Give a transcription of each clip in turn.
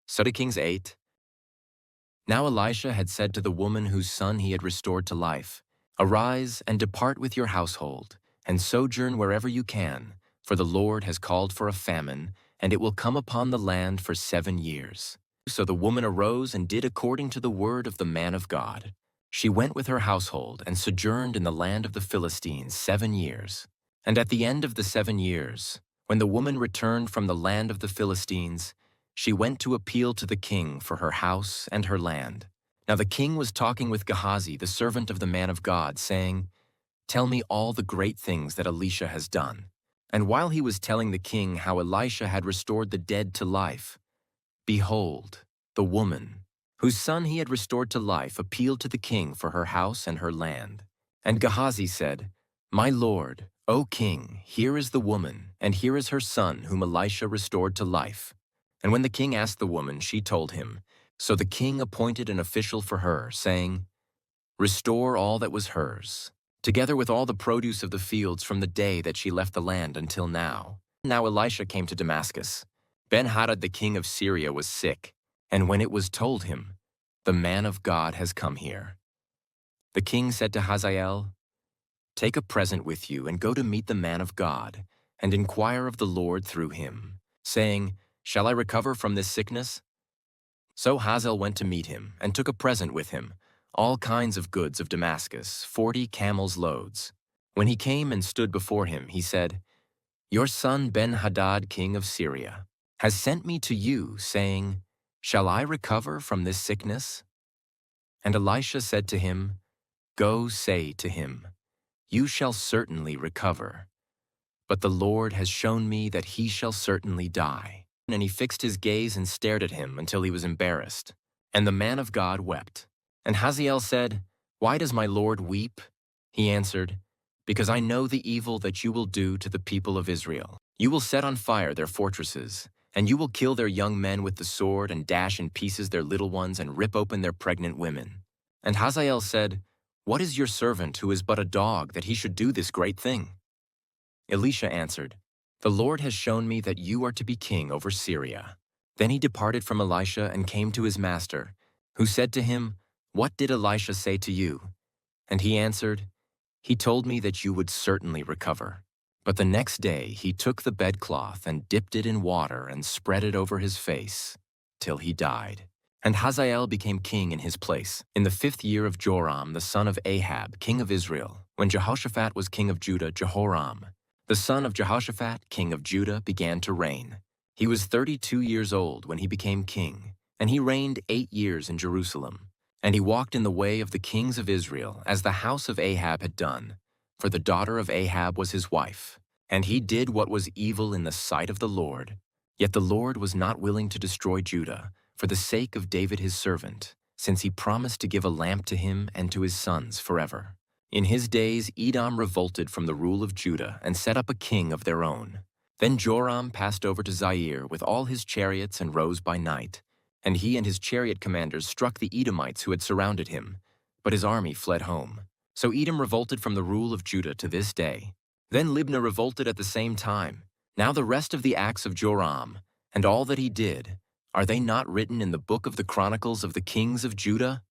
Challengeㅅ. Now Elisha had said to the woman whose son he had restored to life, "Arise and depart with your household, and sojourn wherever you can, for the Lord has called for a famine, and it will come upon the land for 7 years." So the woman arose and did according to the word of the man of God. She went with her household and sojourned in the land of the Philistines 7 years. And at the end of the 7 years, when the woman returned from the land of the Philistines, she went to appeal to the king for her house and her land. Now the king was talking with Gehazi, the servant of the man of God, saying, "Tell me all the great things that Elisha has done." And while he was telling the king how Elisha had restored the dead to life, behold, the woman, whose son he had restored to life, appealed to the king for her house and her land. And Gehazi said, "My lord, O king, here is the woman, and here is her son whom Elisha restored to life." And when the king asked the woman, she told him. So the king appointed an official for her, saying, "Restore all that was hers, together with all the produce of the fields from the day that she left the land until now." Now Elisha came to Damascus. Ben-Hadad the king of Syria was sick, and when it was told him, "The man of God has come here," the king said to Hazael, "Take a present with you and go to meet the man of God, and inquire of the Lord through him, saying, 'Shall I recover from this sickness?'" So Hazael went to meet him, and took a present with him, all kinds of goods of Damascus, 40 camels' loads. When he came and stood before him, he said, "Your son Ben-Hadad king of Syria has sent me to you, saying, 'Shall I recover from this sickness?'" And Elisha said to him, "Go say to him, 'You shall certainly recover.' But the Lord has shown me that he shall certainly die." And he fixed his gaze and stared at him until he was embarrassed. And the man of God wept. And Hazael said, "Why does my Lord weep?" He answered, "Because I know the evil that you will do to the people of Israel. You will set on fire their fortresses, and you will kill their young men with the sword, and dash in pieces their little ones, and rip open their pregnant women." And Hazael said, "What is your servant who is but a dog that he should do this great thing?" Elisha answered, "The Lord has shown me that you are to be king over Syria." Then he departed from Elisha and came to his master, who said to him, "What did Elisha say to you?" And he answered, "He told me that you would certainly recover." But the next day he took the bedcloth and dipped it in water and spread it over his face, till he died. And Hazael became king in his place, in the 5th year of Joram the son of Ahab, king of Israel. When Jehoshaphat was king of Judah, Jehoram, the son of Jehoshaphat, king of Judah, began to reign. He was 32 years old when he became king, and he reigned 8 years in Jerusalem. And he walked in the way of the kings of Israel, as the house of Ahab had done, for the daughter of Ahab was his wife. And he did what was evil in the sight of the Lord. Yet the Lord was not willing to destroy Judah, for the sake of David his servant, since he promised to give a lamp to him and to his sons forever. In his days Edom revolted from the rule of Judah and set up a king of their own. Then Joram passed over to Zair with all his chariots and rose by night. And he and his chariot commanders struck the Edomites who had surrounded him, but his army fled home. So Edom revolted from the rule of Judah to this day. Then Libnah revolted at the same time. Now the rest of the acts of Joram, and all that he did, are they not written in the book of the Chronicles of the kings of Judah?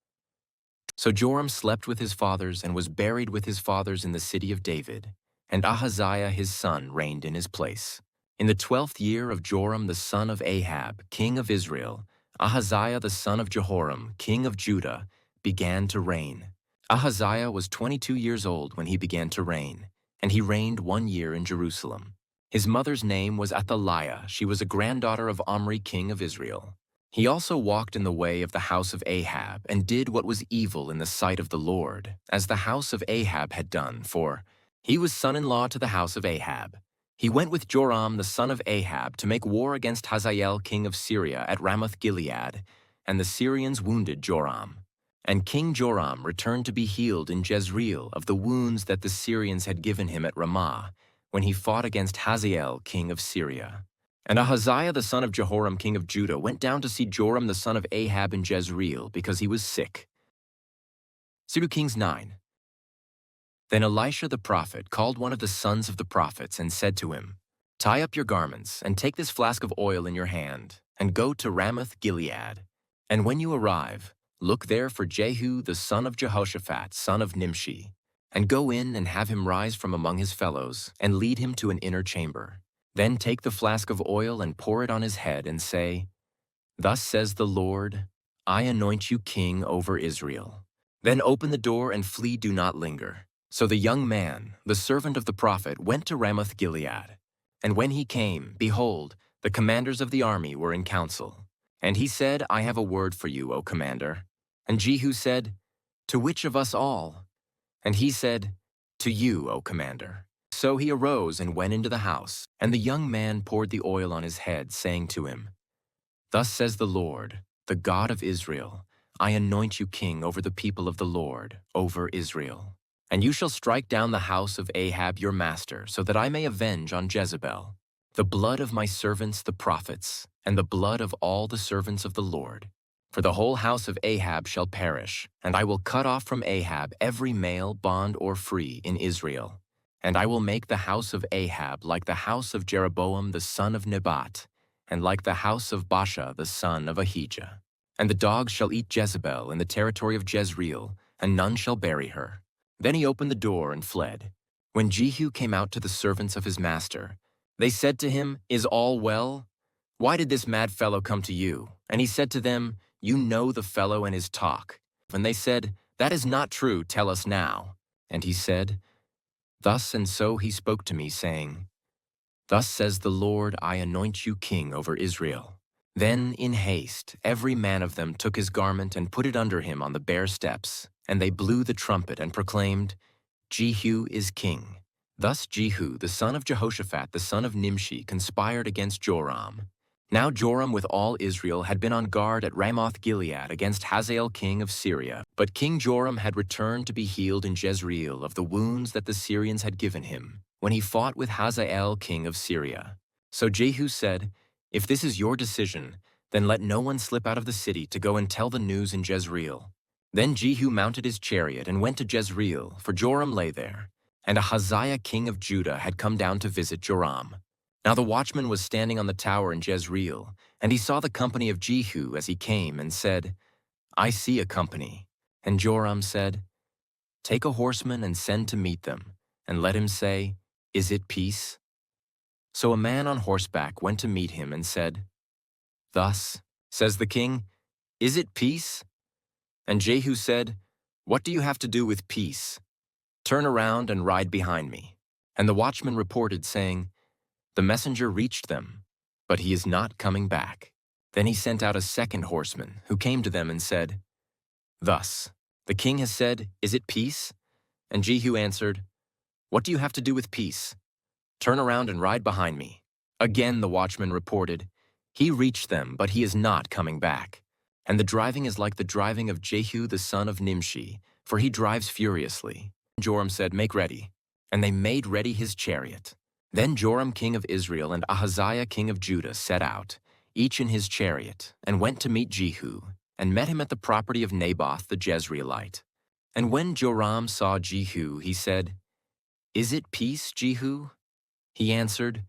So Joram slept with his fathers and was buried with his fathers in the city of David, and Ahaziah his son reigned in his place. In the 12th year of Joram the son of Ahab, king of Israel, Ahaziah the son of Jehoram, king of Judah, began to reign. Ahaziah was 22 years old when he began to reign, and he reigned 1 year in Jerusalem. His mother's name was Athaliah. She was a granddaughter of Omri, king of Israel. He also walked in the way of the house of Ahab, and did what was evil in the sight of the Lord, as the house of Ahab had done, for he was son-in-law to the house of Ahab. He went with Joram the son of Ahab to make war against Hazael king of Syria at Ramoth-Gilead, and the Syrians wounded Joram. And King Joram returned to be healed in Jezreel of the wounds that the Syrians had given him at Ramah, when he fought against Hazael king of Syria. And Ahaziah the son of Jehoram king of Judah went down to see Joram the son of Ahab in Jezreel, because he was sick. 2 Kings 9. Then Elisha the prophet called one of the sons of the prophets and said to him, "Tie up your garments, and take this flask of oil in your hand, and go to Ramoth Gilead. And when you arrive, look there for Jehu the son of Jehoshaphat, son of Nimshi, and go in and have him rise from among his fellows, and lead him to an inner chamber. Then take the flask of oil and pour it on his head, and say, Thus says the Lord, I anoint you king over Israel. Then open the door and flee, do not linger. So the young man, the servant of the prophet, went to Ramoth Gilead. And when he came, behold, the commanders of the army were in council. And he said, I have a word for you, O commander. And Jehu said, To which of us all? And he said, To you, O commander. So he arose and went into the house, and the young man poured the oil on his head, saying to him, Thus says the Lord, the God of Israel, I anoint you king over the people of the Lord, over Israel. And you shall strike down the house of Ahab your master, so that I may avenge on Jezebel the blood of my servants the prophets, and the blood of all the servants of the Lord. For the whole house of Ahab shall perish, and I will cut off from Ahab every male, bond or free, in Israel. And I will make the house of Ahab like the house of Jeroboam the son of Nebat, and like the house of Baasha the son of Ahijah. And the dogs shall eat Jezebel in the territory of Jezreel, and none shall bury her. Then he opened the door and fled. When Jehu came out to the servants of his master, they said to him, Is all well? Why did this mad fellow come to you? And he said to them, You know the fellow and his talk. And they said, That is not true, tell us now. And he said, Thus and so he spoke to me, saying, Thus says the Lord, I anoint you king over Israel. Then, in haste, every man of them took his garment and put it under him on the bare steps, and they blew the trumpet and proclaimed, Jehu is king. Thus Jehu, the son of Jehoshaphat, the son of Nimshi, conspired against Joram. Now Joram with all Israel had been on guard at Ramoth Gilead against Hazael king of Syria. But King Joram had returned to be healed in Jezreel of the wounds that the Syrians had given him, when he fought with Hazael king of Syria. So Jehu said, If this is your decision, then let no one slip out of the city to go and tell the news in Jezreel. Then Jehu mounted his chariot and went to Jezreel, for Joram lay there. And Ahaziah king of Judah had come down to visit Joram. Now the watchman was standing on the tower in Jezreel, and he saw the company of Jehu as he came, and said, I see a company. And Joram said, Take a horseman and send to meet them, and let him say, Is it peace? So a man on horseback went to meet him and said, Thus, says the king, Is it peace? And Jehu said, What do you have to do with peace? Turn around and ride behind me. And the watchman reported, saying, The messenger reached them, but he is not coming back. Then he sent out a second horseman, who came to them and said, Thus, the king has said, Is it peace? And Jehu answered, What do you have to do with peace? Turn around and ride behind me. Again the watchman reported, He reached them, but he is not coming back. And the driving is like the driving of Jehu the son of Nimshi, for he drives furiously. Joram said, Make ready. And they made ready his chariot. Then Joram king of Israel and Ahaziah king of Judah set out, each in his chariot, and went to meet Jehu, and met him at the property of Naboth the Jezreelite. And when Joram saw Jehu, he said, Is it peace, Jehu? He answered,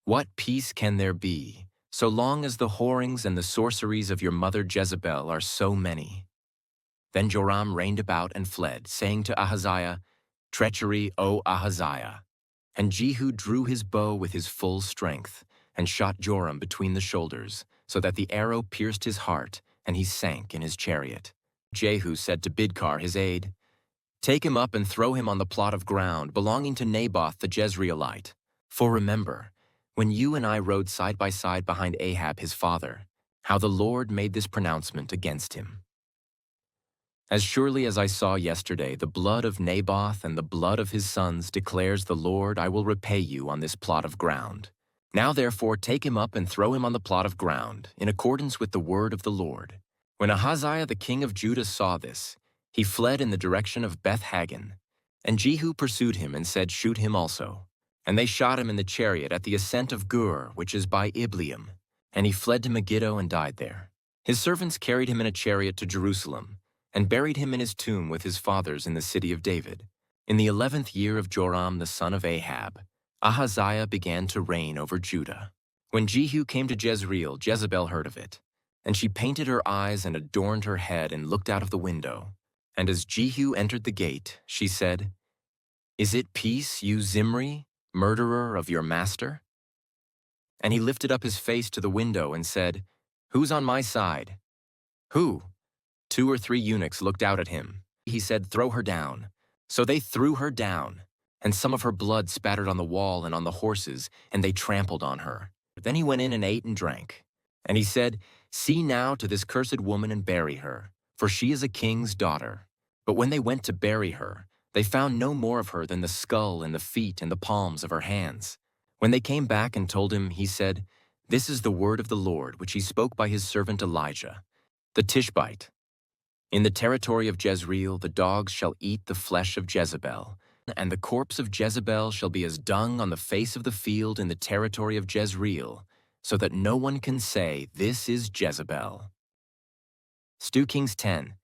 What peace can there be, so long as the whorings and the sorceries of your mother Jezebel are so many? Then Joram reined about and fled, saying to Ahaziah, Treachery, O Ahaziah. And Jehu drew his bow with his full strength, and shot Joram between the shoulders, so that the arrow pierced his heart, and he sank in his chariot. Jehu said to Bidkar his aide, Take him up and throw him on the plot of ground belonging to Naboth the Jezreelite. For remember, when you and I rode side by side behind Ahab his father, how the Lord made this pronouncement against him. As surely as I saw yesterday the blood of Naboth and the blood of his sons, declares the Lord, I will repay you on this plot of ground. Now therefore take him up and throw him on the plot of ground, in accordance with the word of the Lord. When Ahaziah the king of Judah saw this, he fled in the direction of Beth-Hagan. And Jehu pursued him and said, Shoot him also. And they shot him in the chariot at the ascent of Gur, which is by Ibleam. And he fled to Megiddo and died there. His servants carried him in a chariot to Jerusalem, and buried him in his tomb with his fathers in the city of David. In the 11th year of Joram the son of Ahab, Ahaziah began to reign over Judah. When Jehu came to Jezreel, Jezebel heard of it. And she painted her eyes and adorned her head and looked out of the window. And as Jehu entered the gate, she said, "Is it peace, you Zimri, murderer of your master?" And he lifted up his face to the window and said, "Who's on my side?" "Who?" 2 or 3 eunuchs looked out at him. He said, "Throw her down." So they threw her down, and some of her blood spattered on the wall and on the horses, and they trampled on her. Then he went in and ate and drank. And he said, "See now to this cursed woman and bury her, for she is a king's daughter." But when they went to bury her, they found no more of her than the skull and the feet and the palms of her hands. When they came back and told him, he said, "This is the word of the Lord, which he spoke by his servant Elijah, the Tishbite. In the territory of Jezreel the dogs shall eat the flesh of Jezebel, and the corpse of Jezebel shall be as dung on the face of the field in the territory of Jezreel, so that no one can say, 'This is Jezebel.'" 2 Kings 10.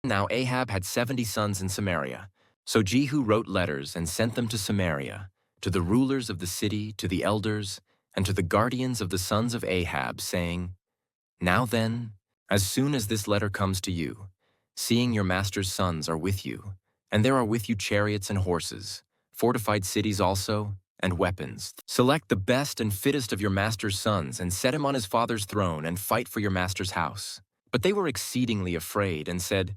Now Ahab had 70 sons in Samaria. So Jehu wrote letters and sent them to Samaria, to the rulers of the city, to the elders, and to the guardians of the sons of Ahab, saying, "Now then, as soon as this letter comes to you, seeing your master's sons are with you, and there are with you chariots and horses, fortified cities also, and weapons, select the best and fittest of your master's sons and set him on his father's throne and fight for your master's house." But they were exceedingly afraid and said,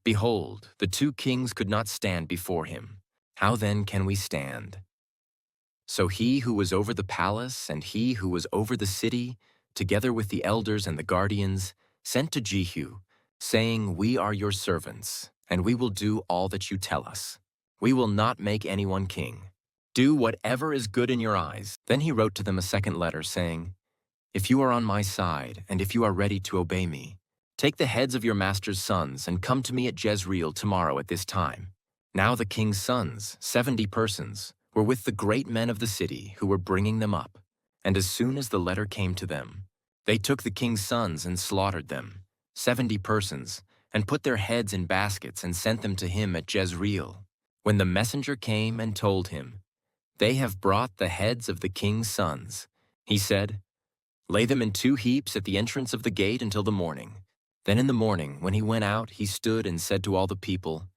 "Behold, the 2 kings could not stand before him. How then can we stand?" So he who was over the palace and he who was over the city, together with the elders and the guardians, sent to Jehu, saying, "We are your servants, and we will do all that you tell us. We will not make anyone king. Do whatever is good in your eyes." Then he wrote to them a second letter, saying, "If you are on my side, and if you are ready to obey me, take the heads of your master's sons and come to me at Jezreel tomorrow at this time." Now the king's sons, 70 persons, were with the great men of the city who were bringing them up. And as soon as the letter came to them, they took the king's sons and slaughtered them, 70 persons, and put their heads in baskets and sent them to him at Jezreel. When the messenger came and told him, "They have brought the heads of the king's sons," he said, "Lay them in 2 heaps at the entrance of the gate until the morning." Then in the morning, when he went out, he stood and said to all the people,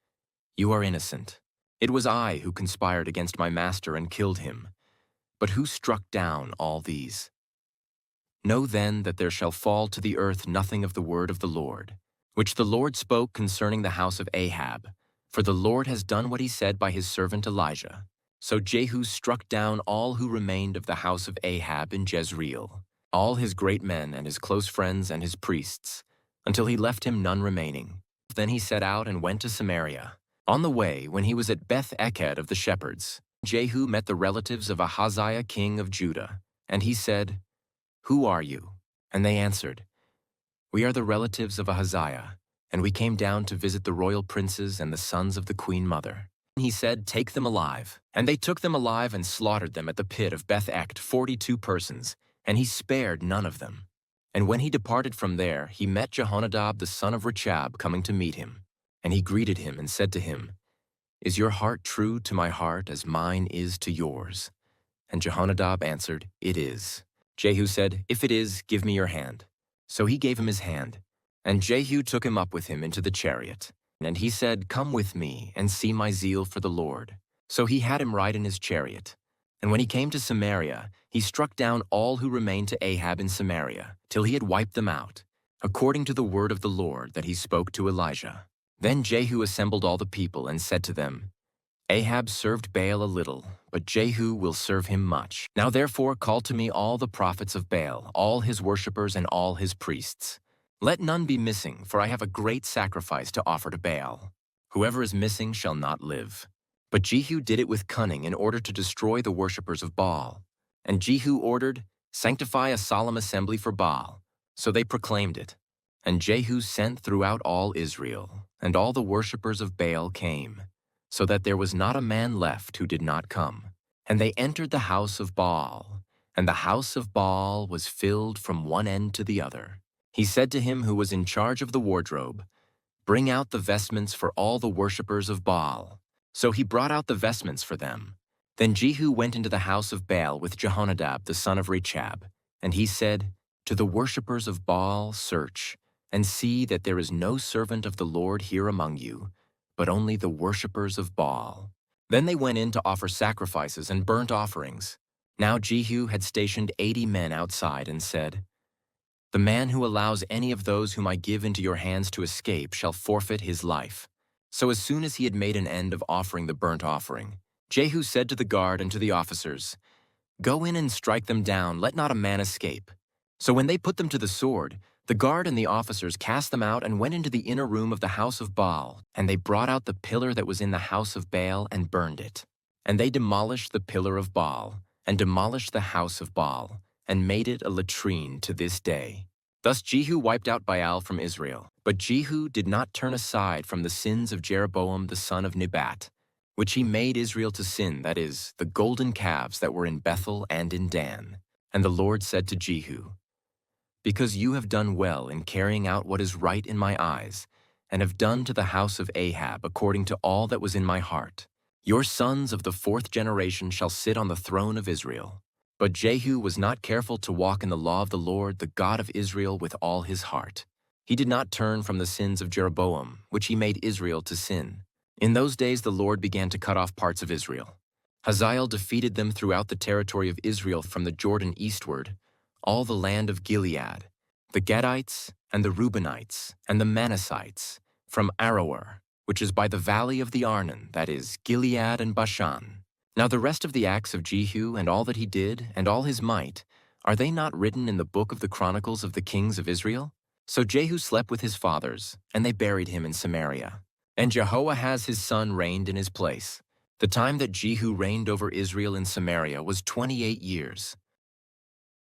"You are innocent. It was I who conspired against my master and killed him. But who struck down all these? Know then that there shall fall to the earth nothing of the word of the Lord, which the Lord spoke concerning the house of Ahab, for the Lord has done what he said by his servant Elijah." So Jehu struck down all who remained of the house of Ahab in Jezreel, all his great men and his close friends and his priests, until he left him none remaining. Then he set out and went to Samaria. On the way, when he was at Beth-Eked of the shepherds, Jehu met the relatives of Ahaziah king of Judah, and he said, "Who are you?" And they answered, "We are the relatives of Ahaziah, and we came down to visit the royal princes and the sons of the queen mother." He said, "Take them alive." And they took them alive and slaughtered them at the pit of Beth-Eked, 42 persons, and he spared none of them. And when he departed from there, he met Jehonadab the son of Rechab coming to meet him. And he greeted him and said to him, "Is your heart true to my heart as mine is to yours?" And Jehonadab answered, "It is." Jehu said, "If it is, give me your hand." So he gave him his hand. And Jehu took him up with him into the chariot. And he said, "Come with me and see my zeal for the Lord." So he had him ride in his chariot. And when he came to Samaria, he struck down all who remained to Ahab in Samaria, till he had wiped them out, according to the word of the Lord that he spoke to Elijah. Then Jehu assembled all the people and said to them, "Ahab served Baal a little, but Jehu will serve him much. Now therefore call to me all the prophets of Baal, all his worshippers and all his priests. Let none be missing, for I have a great sacrifice to offer to Baal. Whoever is missing shall not live." But Jehu did it with cunning in order to destroy the worshippers of Baal. And Jehu ordered, "Sanctify a solemn assembly for Baal." So they proclaimed it. And Jehu sent throughout all Israel, and all the worshippers of Baal came, so that there was not a man left who did not come. And they entered the house of Baal, and the house of Baal was filled from one end to the other. He said to him who was in charge of the wardrobe, "Bring out the vestments for all the worshippers of Baal." So he brought out the vestments for them. Then Jehu went into the house of Baal with Jehonadab the son of Rechab, and he said, "To the worshippers of Baal search, and see that there is no servant of the Lord here among you, but only the worshippers of Baal." Then they went in to offer sacrifices and burnt offerings. Now Jehu had stationed 80 men outside and said, "The man who allows any of those whom I give into your hands to escape shall forfeit his life." So as soon as he had made an end of offering the burnt offering, Jehu said to the guard and to the officers, "Go in and strike them down, let not a man escape." So when they put them to the sword, the guard and the officers cast them out and went into the inner room of the house of Baal, and they brought out the pillar that was in the house of Baal and burned it. And they demolished the pillar of Baal, and demolished the house of Baal, and made it a latrine to this day. Thus Jehu wiped out Baal from Israel. But Jehu did not turn aside from the sins of Jeroboam the son of Nebat, which he made Israel to sin, that is, the golden calves that were in Bethel and in Dan. And the Lord said to Jehu, "Because you have done well in carrying out what is right in my eyes, and have done to the house of Ahab according to all that was in my heart, your sons of the 4th generation shall sit on the throne of Israel." But Jehu was not careful to walk in the law of the Lord, the God of Israel, with all his heart. He did not turn from the sins of Jeroboam, which he made Israel to sin. In those days the Lord began to cut off parts of Israel. Hazael defeated them throughout the territory of Israel from the Jordan eastward, all the land of Gilead, the Gadites and the Reubenites and the Manassites, from Aroer, which is by the valley of the Arnon, that is, Gilead and Bashan. Now the rest of the acts of Jehu and all that he did and all his might, are they not written in the book of the Chronicles of the kings of Israel? So Jehu slept with his fathers, and they buried him in Samaria. And Jehoahaz his son reigned in his place. The time that Jehu reigned over Israel in Samaria was 28 years.